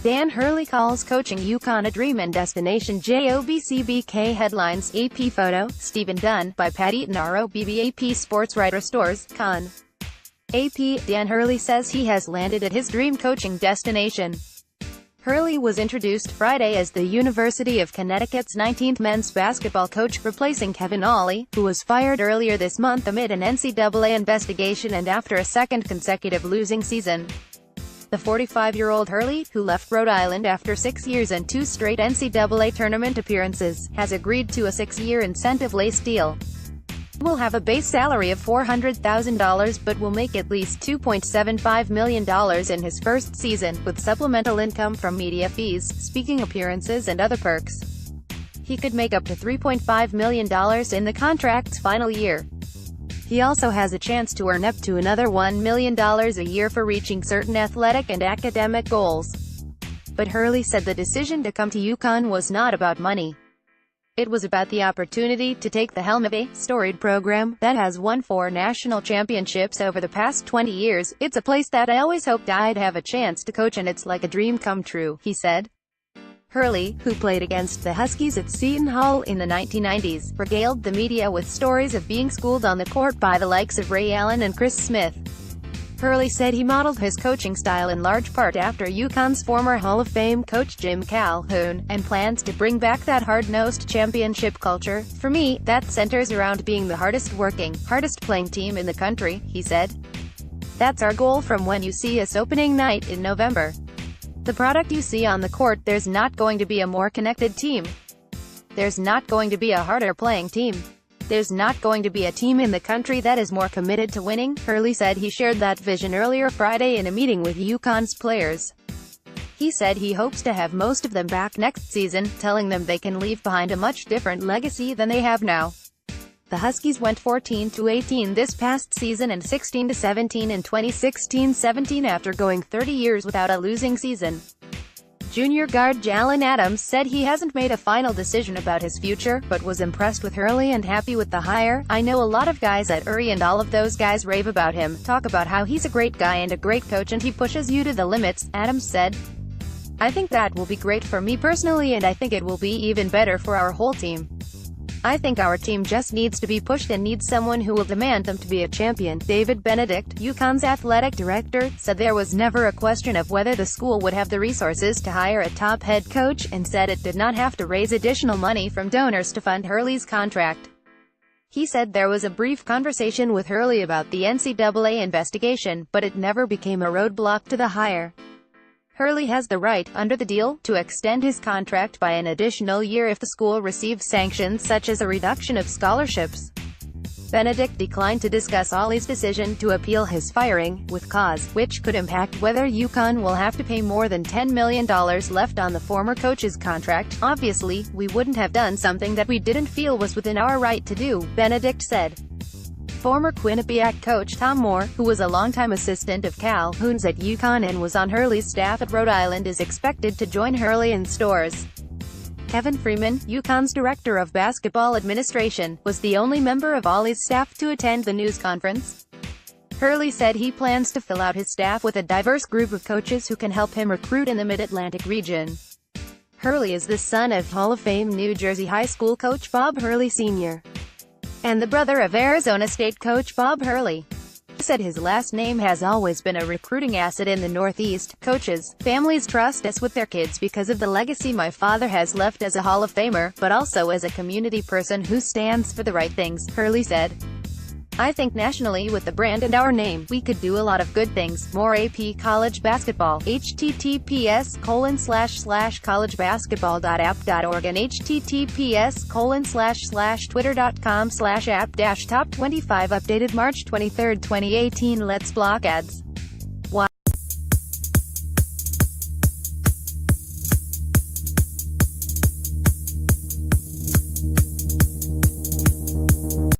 Dan Hurley calls coaching UConn a dream and destination. JOBCBK headlines. AP photo, Stephen Dunn, by PAT EATON-ROBBAP Sports WriterSTORRS, Conn. AP, Dan Hurley says he has landed at his dream coaching destination. Hurley was introduced Friday as the University of Connecticut's 19th men's basketball coach, replacing Kevin Ollie, who was fired earlier this month amid an NCAA investigation and after a second consecutive losing season. The 45-year-old Hurley, who left Rhode Island after 6 years and 2 straight NCAA tournament appearances, has agreed to a 6-year incentive-laced deal. He will have a base salary of $400,000 but will make at least $2.75 million in his first season, with supplemental income from media fees, speaking appearances and other perks. He could make up to $3.5 million in the contract's final year. He also has a chance to earn up to another $1 million a year for reaching certain athletic and academic goals. But Hurley said the decision to come to UConn was not about money. It was about the opportunity to take the helm of a storied program that has won 4 national championships over the past 20 years. It's a place that I always hoped I'd have a chance to coach, and it's like a dream come true, he said. Hurley, who played against the Huskies at Seton Hall in the 1990s, regaled the media with stories of being schooled on the court by the likes of Ray Allen and Chris Smith. Hurley said he modeled his coaching style in large part after UConn's former Hall of Fame coach Jim Calhoun, and plans to bring back that hard-nosed championship culture. For me, that centers around being the hardest working, hardest playing team in the country, he said. That's our goal from when you see us opening night in November. The product you see on the court, there's not going to be a more connected team. There's not going to be a harder playing team. There's not going to be a team in the country that is more committed to winning. Hurley said he shared that vision earlier Friday in a meeting with UConn's players. He said he hopes to have most of them back next season, telling them they can leave behind a much different legacy than they have now. The Huskies went 14-18 this past season and 16-17 in 2016-17 after going 30 years without a losing season. Junior guard Jalen Adams said he hasn't made a final decision about his future, but was impressed with Hurley and happy with the hire. I know a lot of guys at URI and all of those guys rave about him, talk about how he's a great guy and a great coach and he pushes you to the limits, Adams said. I think that will be great for me personally, and I think it will be even better for our whole team. I think our team just needs to be pushed and needs someone who will demand them to be a champion. David Benedict, UConn's athletic director, said there was never a question of whether the school would have the resources to hire a top head coach, and said it did not have to raise additional money from donors to fund Hurley's contract. He said there was a brief conversation with Hurley about the NCAA investigation, but it never became a roadblock to the hire. Hurley has the right, under the deal, to extend his contract by an additional year if the school receives sanctions such as a reduction of scholarships. Benedict declined to discuss Ollie's decision to appeal his firing, with cause, which could impact whether UConn will have to pay more than $10 million left on the former coach's contract. Obviously, we wouldn't have done something that we didn't feel was within our right to do, Benedict said. Former Quinnipiac coach Tom Moore, who was a longtime assistant of Calhoun's at UConn and was on Hurley's staff at Rhode Island, is expected to join Hurley in stores. Kevin Freeman, UConn's director of basketball administration, was the only member of Ollie's staff to attend the news conference. Hurley said he plans to fill out his staff with a diverse group of coaches who can help him recruit in the Mid-Atlantic region. Hurley is the son of Hall of Fame New Jersey High School coach Bob Hurley Sr. and the brother of Arizona State coach Bob Hurley. He said his last name has always been a recruiting asset in the Northeast. Coaches, families trust us with their kids because of the legacy my father has left as a Hall of Famer, but also as a community person who stands for the right things, Hurley said. I think nationally with the brand and our name, we could do a lot of good things. More AP College Basketball. https://collegebasketball.app.org and https://twitter.com/app-top25 updated March 23, 2018. Let's block ads.